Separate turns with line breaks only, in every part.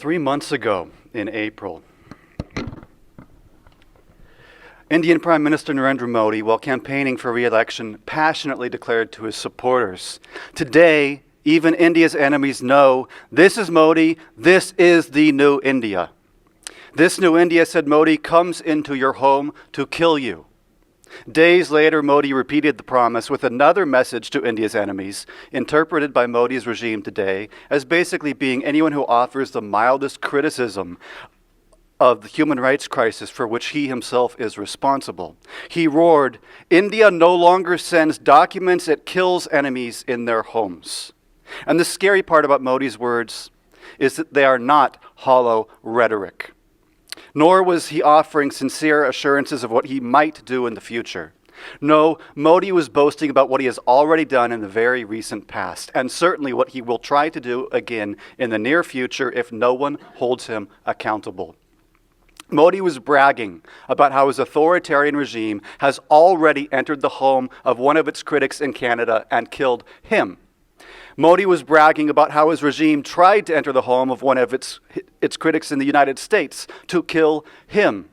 3 months ago, in April, Indian Prime Minister Narendra Modi, while campaigning for re-election, passionately declared to his supporters, "Today, even India's enemies know this is Modi, this is the new India. This new India," said Modi, "comes into your home to kill you." Days later, Modi repeated the promise with another message to India's enemies, interpreted by Modi's regime today as basically being anyone who offers the mildest criticism of the human rights crisis for which he himself is responsible. He roared, "India no longer sends documents, it kills enemies in their homes." And the scary part about Modi's words is that they are not hollow rhetoric. Nor was he offering sincere assurances of what he might do in the future. No, Modi was boasting about what he has already done in the very recent past, and certainly what he will try to do again in the near future if no one holds him accountable. Modi was bragging about how his authoritarian regime has already entered the home of one of its critics in Canada and killed him. Modi was bragging about how his regime tried to enter the home of one of its critics in the United States to kill him.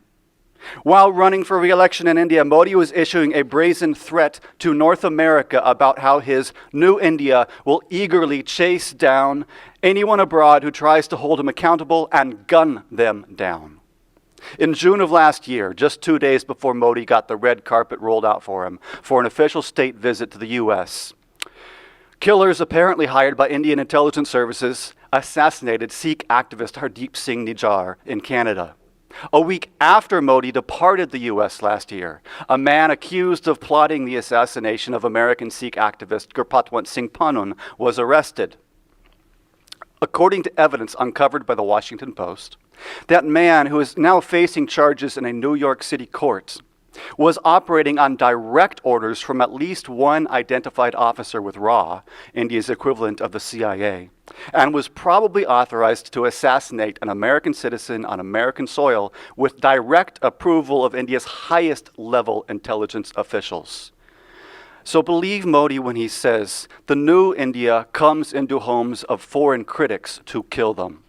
While running for re-election in India, Modi was issuing a brazen threat to North America about how his new India will eagerly chase down anyone abroad who tries to hold him accountable and gun them down. In June of last year, just 2 days before Modi got the red carpet rolled out for him for an official state visit to the U.S., killers apparently hired by Indian intelligence services assassinated Sikh activist Hardeep Singh Nijjar in Canada. A week after Modi departed the U.S. last year, a man accused of plotting the assassination of American Sikh activist Gurpatwant Singh Panun was arrested. According to evidence uncovered by the Washington Post, that man, who is now facing charges in a New York City court, was operating on direct orders from at least one identified officer with RAW, India's equivalent of the CIA, and was probably authorized to assassinate an American citizen on American soil with direct approval of India's highest level intelligence officials. So believe Modi when he says, the new India comes into homes of foreign critics to kill them.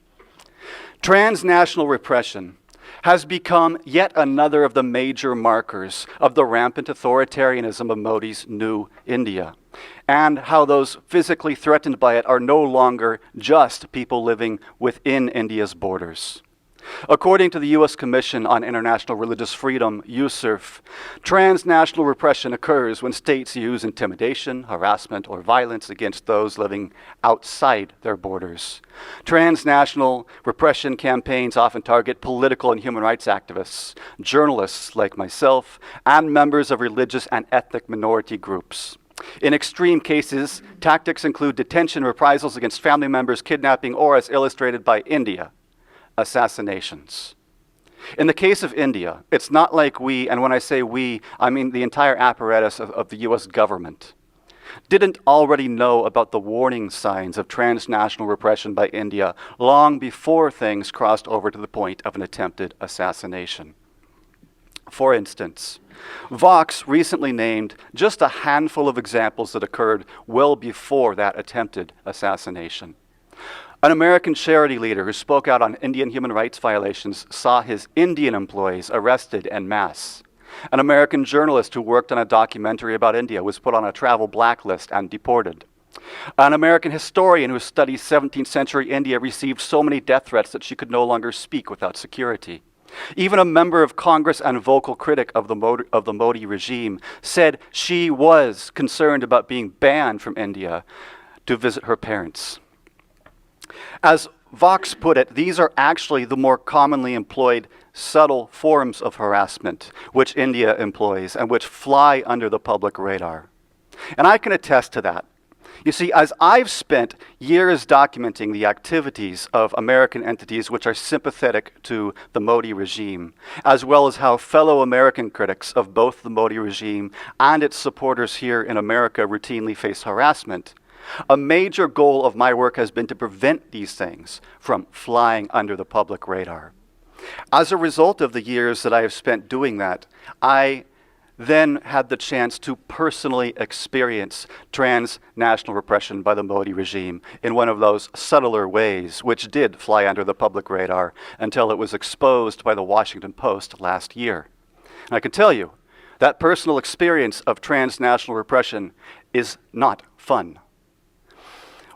Transnational repression has become yet another of the major markers of the rampant authoritarianism of Modi's new India, and how those physically threatened by it are no longer just people living within India's borders. According to the U.S. Commission on International Religious Freedom, USCIRF, transnational repression occurs when states use intimidation, harassment, or violence against those living outside their borders. Transnational repression campaigns often target political and human rights activists, journalists like myself, and members of religious and ethnic minority groups. In extreme cases, tactics include detention, reprisals against family members, kidnapping, or, as illustrated by India, assassinations. In the case of India, it's not like we, and when I say we, I mean the entire apparatus of the US government, didn't already know about the warning signs of transnational repression by India long before things crossed over to the point of an attempted assassination. For instance, Vox recently named just a handful of examples that occurred well before that attempted assassination. An American charity leader who spoke out on Indian human rights violations saw his Indian employees arrested en masse. An American journalist who worked on a documentary about India was put on a travel blacklist and deported. An American historian who studies 17th century India received so many death threats that she could no longer speak without security. Even a member of Congress and vocal critic of the Modi regime said she was concerned about being banned from India to visit her parents. As Vox put it, these are actually the more commonly employed subtle forms of harassment which India employs and which fly under the public radar. And I can attest to that. You see, as I've spent years documenting the activities of American entities which are sympathetic to the Modi regime, as well as how fellow American critics of both the Modi regime and its supporters here in America routinely face harassment, a major goal of my work has been to prevent these things from flying under the public radar. As a result of the years that I have spent doing that, I then had the chance to personally experience transnational repression by the Modi regime in one of those subtler ways, which did fly under the public radar until it was exposed by the Washington Post last year. And I can tell you, that personal experience of transnational repression is not fun.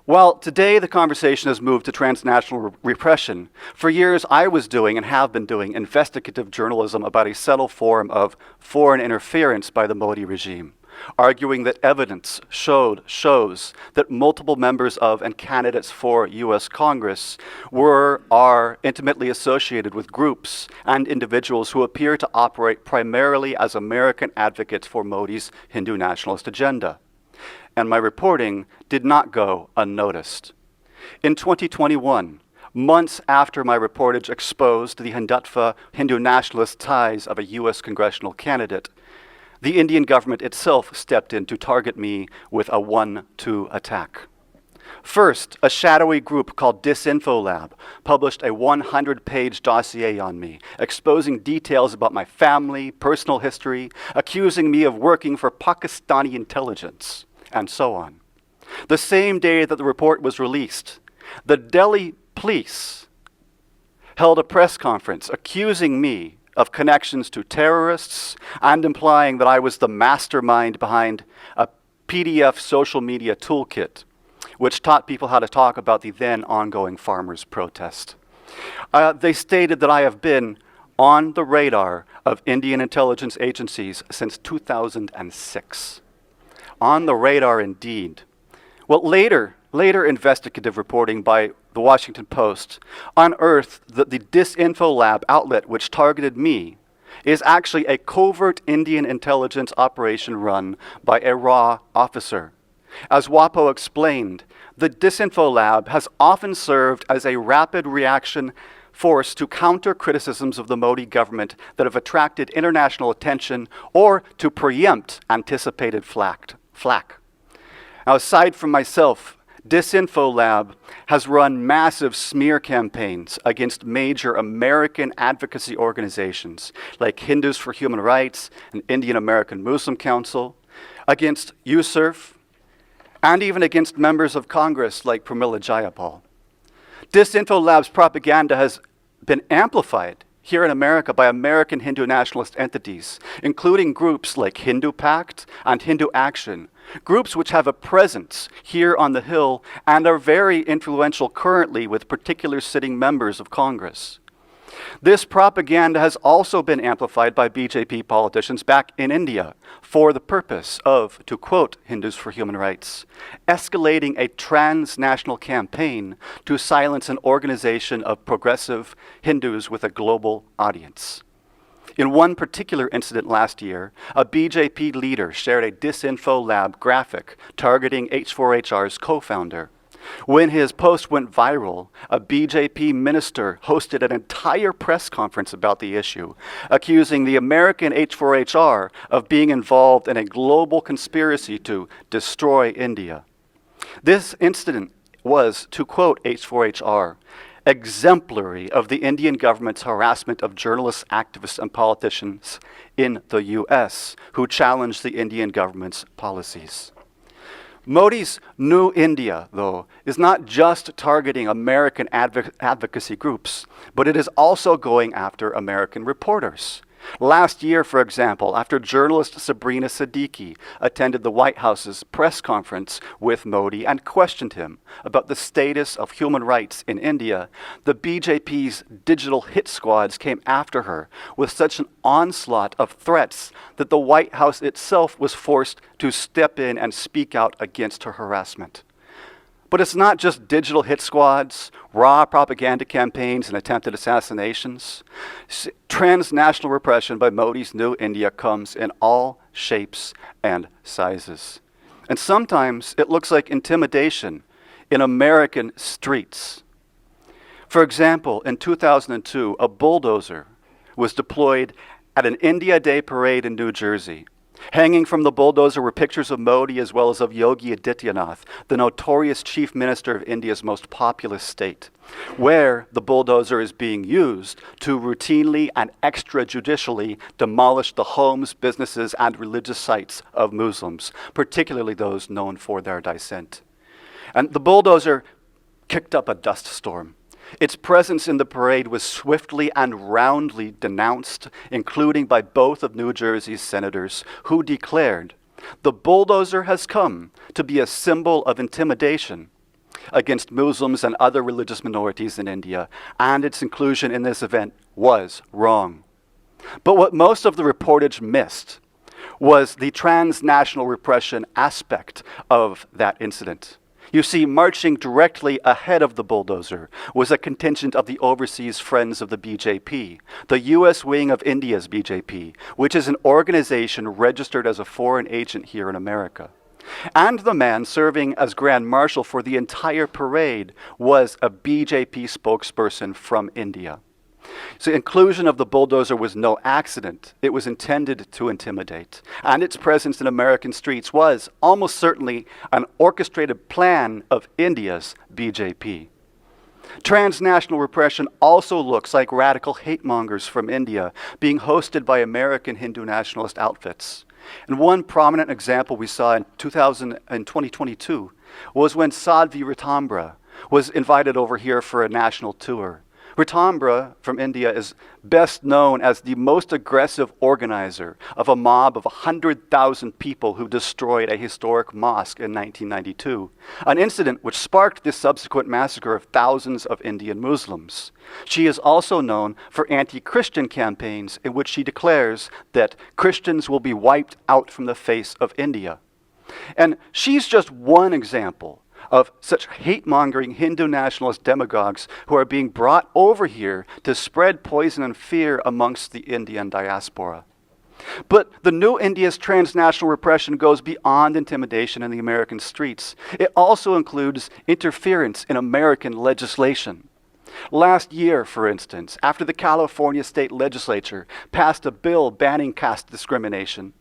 While today the conversation has moved to transnational repression, for years I was doing and have been doing investigative journalism about a subtle form of foreign interference by the Modi regime, arguing that evidence shows that multiple members of and candidates for U.S. Congress are intimately associated with groups and individuals who appear to operate primarily as American advocates for Modi's Hindu nationalist agenda. And my reporting did not go unnoticed. In 2021, months after my reportage exposed the Hindutva Hindu nationalist ties of a U.S. congressional candidate, the Indian government itself stepped in to target me with a 1-2 attack. First, a shadowy group called Disinfo Lab published a 100-page dossier on me, exposing details about my family, personal history, accusing me of working for Pakistani intelligence, and so on. The same day that the report was released, the Delhi police held a press conference accusing me of connections to terrorists and implying that I was the mastermind behind a PDF social media toolkit, which taught people how to talk about the then ongoing farmers' protest. They stated that I have been on the radar of Indian intelligence agencies since 2006. On the radar indeed. Well, later investigative reporting by the Washington Post unearthed that the Disinfo Lab outlet which targeted me is actually a covert Indian intelligence operation run by a raw officer. As WAPO explained, the Disinfo Lab has often served as a rapid reaction force to counter criticisms of the Modi government that have attracted international attention or to preempt anticipated flack. Now, aside from myself, Disinfo Lab has run massive smear campaigns against major American advocacy organizations like Hindus for Human Rights and Indian American Muslim Council, against USURF, and even against members of Congress like Pramila Jayapal. Disinfo Lab's propaganda has been amplified here in America by American Hindu nationalist entities, including groups like Hindu Pact and Hindu Action, groups which have a presence here on the Hill and are very influential currently with particular sitting members of Congress. This propaganda has also been amplified by BJP politicians back in India for the purpose of, to quote Hindus for Human Rights, escalating a transnational campaign to silence an organization of progressive Hindus with a global audience. In one particular incident last year, a BJP leader shared a Disinfo Lab graphic targeting H4HR's co-founder. When his post went viral, a BJP minister hosted an entire press conference about the issue, accusing the American H4HR of being involved in a global conspiracy to destroy India. This incident was, to quote H4HR, exemplary of the Indian government's harassment of journalists, activists, and politicians in the US who challenged the Indian government's policies. Modi's New India, though, is not just targeting American advocacy groups, but it is also going after American reporters. Last year, for example, after journalist Sabrina Siddiqui attended the White House's press conference with Modi and questioned him about the status of human rights in India, the BJP's digital hit squads came after her with such an onslaught of threats that the White House itself was forced to step in and speak out against her harassment. But it's not just digital hit squads, raw propaganda campaigns, and attempted assassinations. Transnational repression by Modi's New India comes in all shapes and sizes. And sometimes it looks like intimidation in American streets. For example, in 2002, a bulldozer was deployed at an India Day parade in New Jersey. Hanging from the bulldozer were pictures of Modi as well as of Yogi Adityanath, the notorious chief minister of India's most populous state, where the bulldozer is being used to routinely and extrajudicially demolish the homes, businesses, and religious sites of Muslims, particularly those known for their dissent. And the bulldozer kicked up a dust storm. Its presence in the parade was swiftly and roundly denounced, including by both of New Jersey's senators, who declared, "The bulldozer has come to be a symbol of intimidation against Muslims and other religious minorities in India, and its inclusion in this event was wrong." But what most of the reportage missed was the transnational repression aspect of that incident. You see, marching directly ahead of the bulldozer was a contingent of the Overseas Friends of the BJP, the U.S. wing of India's BJP, which is an organization registered as a foreign agent here in America. And the man serving as Grand Marshal for the entire parade was a BJP spokesperson from India. So inclusion of the bulldozer was no accident. It was intended to intimidate. And its presence in American streets was almost certainly an orchestrated plan of India's BJP. Transnational repression also looks like radical hate mongers from India being hosted by American Hindu nationalist outfits. And one prominent example we saw in 2022 was when Sadhvi Ritambra was invited over here for a national tour. Ritambra from India is best known as the most aggressive organizer of a mob of 100,000 people who destroyed a historic mosque in 1992, an incident which sparked the subsequent massacre of thousands of Indian Muslims. She is also known for anti-Christian campaigns in which she declares that Christians will be wiped out from the face of India. And she's just one example of such hate-mongering Hindu nationalist demagogues who are being brought over here to spread poison and fear amongst the Indian diaspora. But the new India's transnational repression goes beyond intimidation in the American streets. It also includes interference in American legislation. Last year, for instance, after the California state legislature passed a bill banning caste discrimination,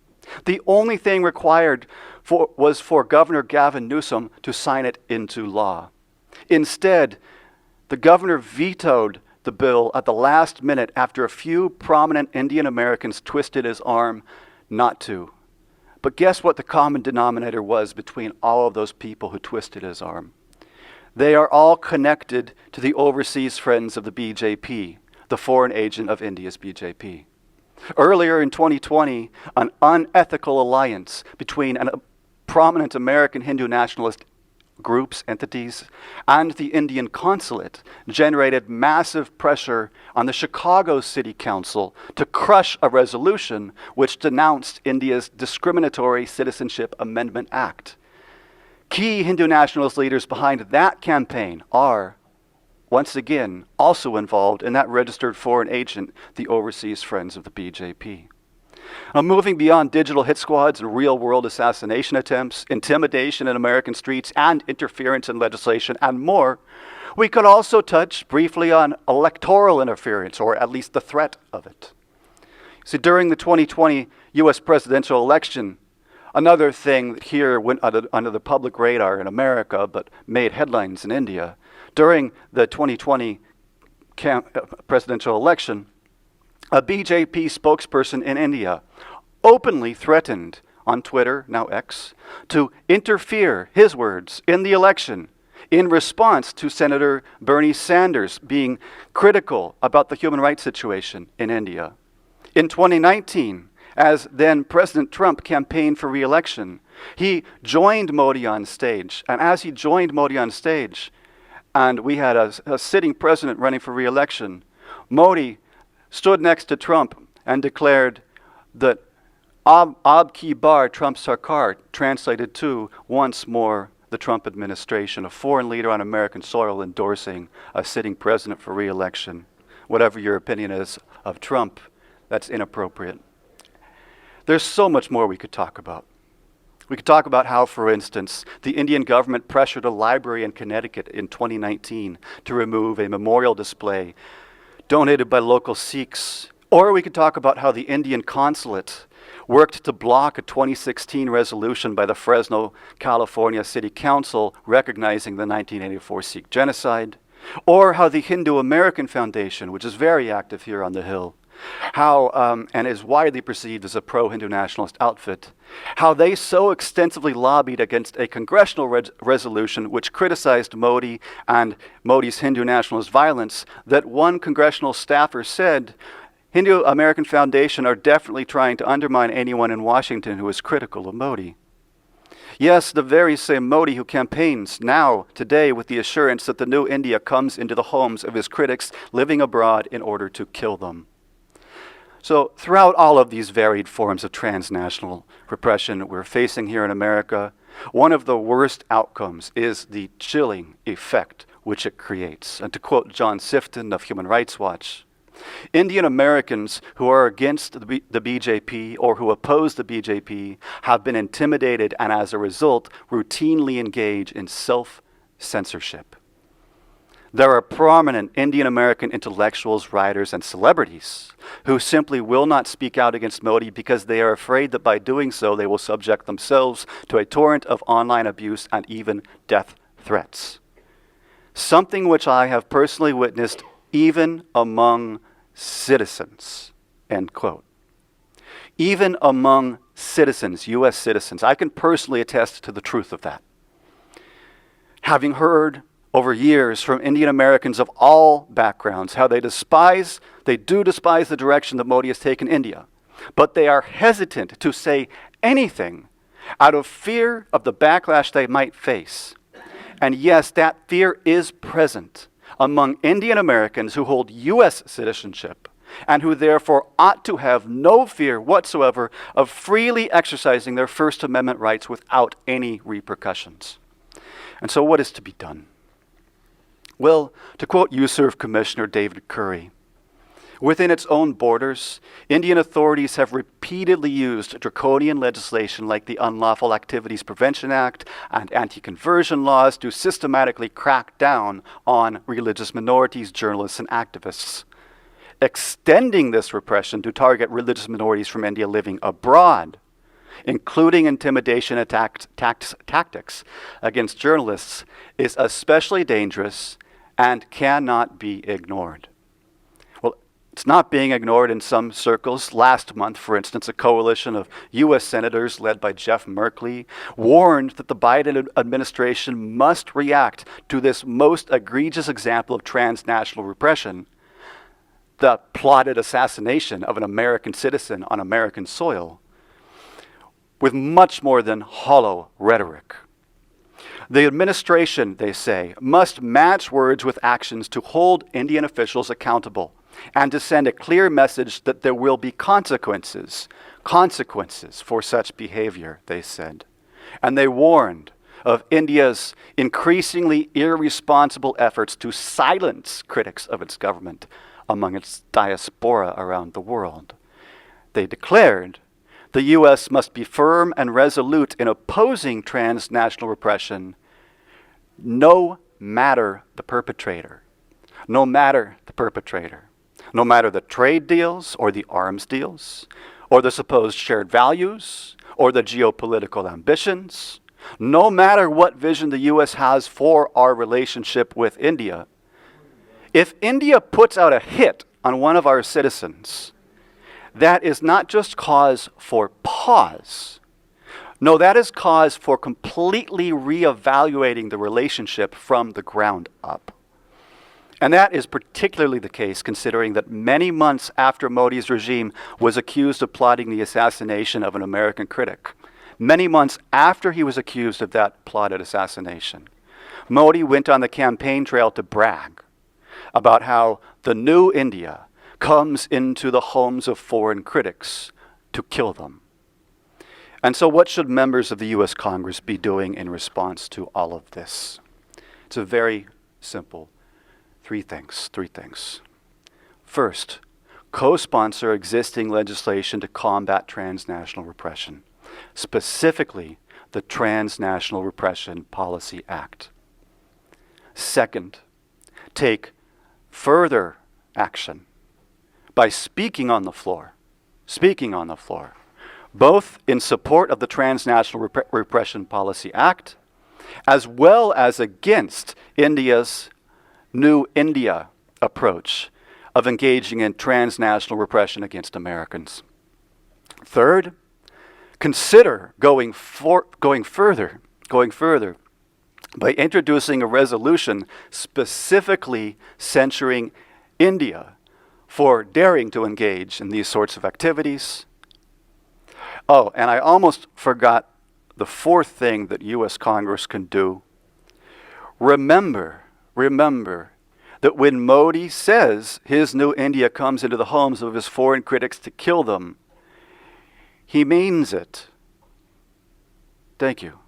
the only thing required was for Governor Gavin Newsom to sign it into law. Instead, the governor vetoed the bill at the last minute after a few prominent Indian Americans twisted his arm not to. But guess what the common denominator was between all of those people who twisted his arm? They are all connected to the Overseas Friends of the BJP, the foreign agent of India's BJP. Earlier in 2020, an unethical alliance between prominent American Hindu nationalist groups, entities, and the Indian consulate generated massive pressure on the Chicago City Council to crush a resolution which denounced India's Discriminatory Citizenship Amendment Act. Key Hindu nationalist leaders behind that campaign are, once again, also involved in that registered foreign agent, the Overseas Friends of the BJP. Now, moving beyond digital hit squads and real-world assassination attempts, intimidation in American streets, and interference in legislation, and more, we could also touch briefly on electoral interference, or at least the threat of it. See, during the 2020 U.S. presidential election, another thing that here went under the public radar in America but made headlines in India, during the 2020 presidential election, a BJP spokesperson in India openly threatened on Twitter, now X, to interfere, his words, in the election in response to Senator Bernie Sanders being critical about the human rights situation in India. In 2019, as then President Trump campaigned for re-election, he joined Modi on stage. And as he joined Modi on stage, and we had a sitting president running for re-election, Modi stood next to Trump and declared that Ab ki bar Trump Sarkar, translated to once more the Trump administration, a foreign leader on American soil endorsing a sitting president for re-election. Whatever your opinion is of Trump, that's inappropriate. There's so much more we could talk about. We could talk about how, for instance, the Indian government pressured a library in Connecticut in 2019 to remove a memorial display donated by local Sikhs. Or we could talk about how the Indian consulate worked to block a 2016 resolution by the Fresno, California City Council recognizing the 1984 Sikh genocide, or how the Hindu American Foundation, which is very active here on the Hill, and is widely perceived as a pro-Hindu nationalist outfit, how they so extensively lobbied against a congressional resolution which criticized Modi and Modi's Hindu nationalist violence that one congressional staffer said, Hindu American Foundation are definitely trying to undermine anyone in Washington who is critical of Modi. Yes, the very same Modi who campaigns now, today, with the assurance that the new India comes into the homes of his critics living abroad in order to kill them. So throughout all of these varied forms of transnational repression we're facing here in America, one of the worst outcomes is the chilling effect which it creates. And to quote John Sifton of Human Rights Watch, Indian Americans who are against the BJP or who oppose the BJP have been intimidated and as a result routinely engage in self-censorship. There are prominent Indian American intellectuals, writers, and celebrities who simply will not speak out against Modi because they are afraid that by doing so they will subject themselves to a torrent of online abuse and even death threats. Something which I have personally witnessed even among citizens, end quote. Even among citizens, U.S. citizens. I can personally attest to the truth of that. Having heard over years from Indian Americans of all backgrounds how they do despise the direction that Modi has taken India, but they are hesitant to say anything out of fear of the backlash they might face. And yes, that fear is present among Indian Americans who hold U.S. citizenship and who therefore ought to have no fear whatsoever of freely exercising their First Amendment rights without any repercussions. And so what is to be done? Well, to quote USERV Commissioner David Curry, within its own borders, Indian authorities have repeatedly used draconian legislation like the Unlawful Activities Prevention Act and anti-conversion laws to systematically crack down on religious minorities, journalists, and activists, extending this repression to target religious minorities from India living abroad, including intimidation tactics against journalists, is especially dangerous and cannot be ignored. Well, it's not being ignored in some circles. Last month, for instance, a coalition of U.S. senators led by Jeff Merkley warned that the Biden administration must react to this most egregious example of transnational repression, the plotted assassination of an American citizen on American soil, with much more than hollow rhetoric. The administration, they say, must match words with actions to hold Indian officials accountable and to send a clear message that there will be consequences for such behavior, they said. And they warned of India's increasingly irresponsible efforts to silence critics of its government among its diaspora around the world. They declared the U.S. must be firm and resolute in opposing transnational repression, no matter the perpetrator. No matter the perpetrator. No matter the trade deals or the arms deals, or the supposed shared values, or the geopolitical ambitions. No matter what vision the U.S. has for our relationship with India. If India puts out a hit on one of our citizens, that is not just cause for pause. No, that is cause for completely reevaluating the relationship from the ground up. And that is particularly the case considering that many months after Modi's regime was accused of plotting the assassination of an American critic, many months after he was accused of that plotted assassination, Modi went on the campaign trail to brag about how the new India comes into the homes of foreign critics to kill them. And so what should members of the U.S. Congress be doing in response to all of this? It's a very simple three things. First, co-sponsor existing legislation to combat transnational repression, specifically the Transnational Repression Policy Act. Second, take further action by speaking on the floor both in support of the Transnational Repression Policy Act, as well as against India's New India approach of engaging in transnational repression against Americans. Third, consider going further by introducing a resolution specifically censuring India for daring to engage in these sorts of activities. Oh, and I almost forgot the fourth thing that U.S. Congress can do. Remember that when Modi says his new India comes into the homes of his foreign critics to kill them, he means it. Thank you.